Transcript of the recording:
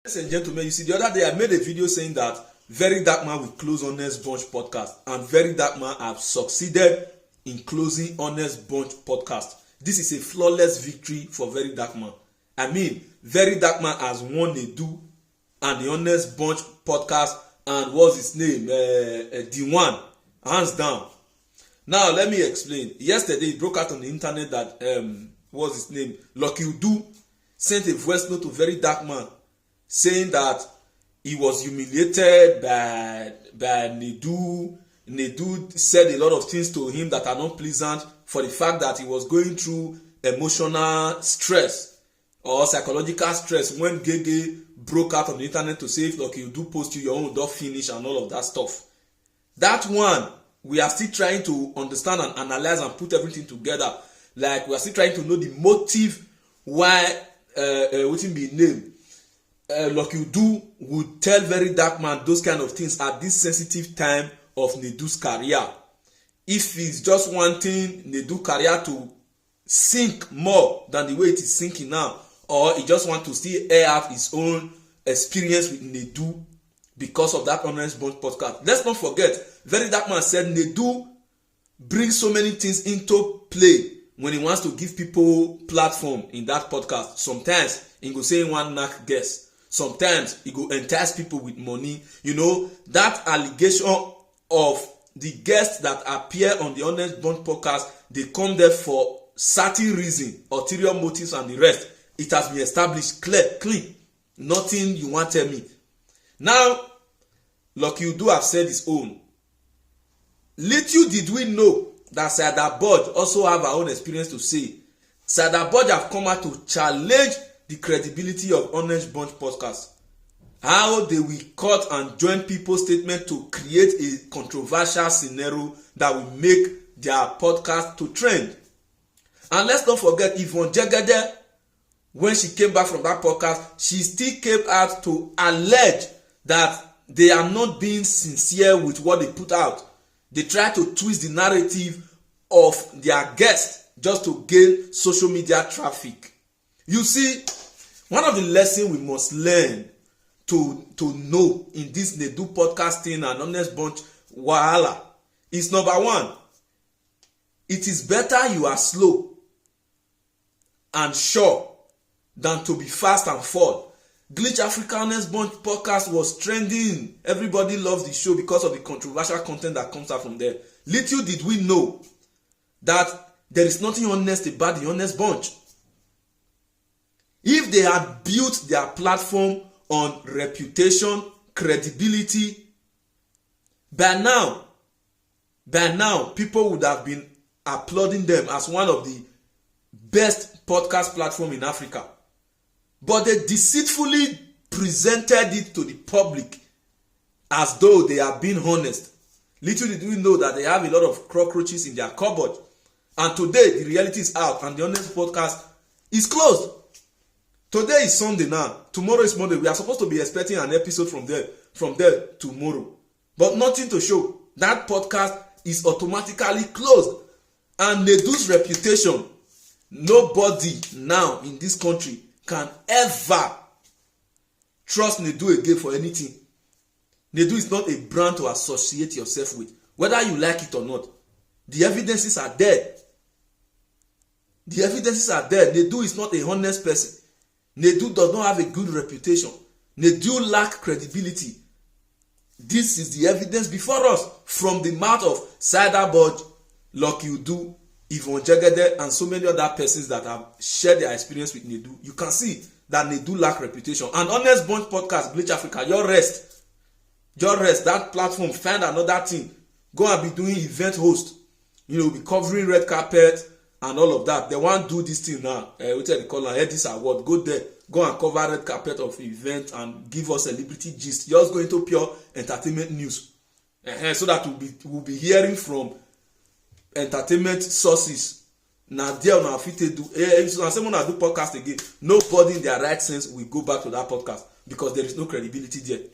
Ladies and gentlemen, you see, the other day I made a video saying that Very Dark Man will close Honest Bunch podcast, and Very Dark Man have succeeded in closing Honest Bunch podcast. This is a flawless victory for Very Dark Man. I mean, Very Dark Man has won Nedu and the Honest Bunch podcast, and what's his name? D1, hands down. Now let me explain. Yesterday it broke out on the internet that what's his name? Lucky Udu sent a voice note to Very Dark Man saying that he was humiliated by Nedu. Nedu said a lot of things to him that are not pleasant for the fact that he was going through emotional stress or psychological stress when Gege broke out on the internet to say, if Lucky Udu post you, your own don't finish and all of that stuff. That one, we are still trying to understand and analyze and put everything together. Like, we are still trying to know the motive why wouldn't be named. Lucky Udu would tell Very Dark Man those kind of things at this sensitive time of Nedu's career. If he's just wanting Nedu's career to sink more than the way it is sinking now, or he just want to still air out his own experience with Nedu because of that Honest Bunch podcast. Let's not forget, Very Dark Man said Nedu brings so many things into play when he wants to give people platform in that podcast. Sometimes he go say one knack guess. Sometimes he go entice people with money. You know, that allegation of the guests that appear on the Honest Bunch podcast, they come there for certain reason, ulterior motives and the rest. It has been established clean. Nothing you want to tell me. Now, Lucky Udu have said his own. Little did we know that Saada Budge also have her own experience to say. Saada Budge have come out to challenge the credibility of Honest Bunch podcast. How they will cut and join people's statement to create a controversial scenario that will make their podcast to trend. And let's not forget, Yvonne Jegede, when she came back from that podcast, she still came out to allege that they are not being sincere with what they put out. They try to twist the narrative of their guests just to gain social media traffic. You see, one of the lessons we must learn to know in this Nedu podcasting and Honest Bunch wahala is number one, it is better you are slow and sure than to be fast and fall. Glitch Africa Honest Bunch podcast was trending. Everybody loves the show because of the controversial content that comes out from there. Little did we know that there is nothing honest about the Honest Bunch. If they had built their platform on reputation, credibility, by now, people would have been applauding them as one of the best podcast platform in Africa. But they deceitfully presented it to the public as though they are being honest. Little did we know that they have a lot of cockroaches in their cupboard. And today, the reality is out and the Honest podcast is closed. Today is Sunday now. Tomorrow is Monday. We are supposed to be expecting an episode from there tomorrow. But nothing to show. That podcast is automatically closed. And Nedu's reputation, nobody now in this country can ever trust Nedu again for anything. Nedu is not a brand to associate yourself with, whether you like it or not. The evidences are there. The evidences are there. Nedu is not a honest person. Nedu does not have a good reputation. Nedu lack credibility. This is the evidence before us from the mouth of Saada Budge, Lucky Udu, Yvonne Jegede, and so many other persons that have shared their experience with Nedu. You can see that Nedu lack reputation. And Honest Bunch podcast, Glitch Africa, your rest. That platform, find another thing. Go and be doing event host. You know, be covering red carpet and all of that. They want to do this thing now. We tell the caller, head this award. Go there. Go and cover red carpet of event and give us celebrity gist. You're just going to pure entertainment news. So that we'll be hearing from entertainment sources. Now there now fit to do. So someone do podcast again. Nobody in their right sense will go back to that podcast because there is no credibility there.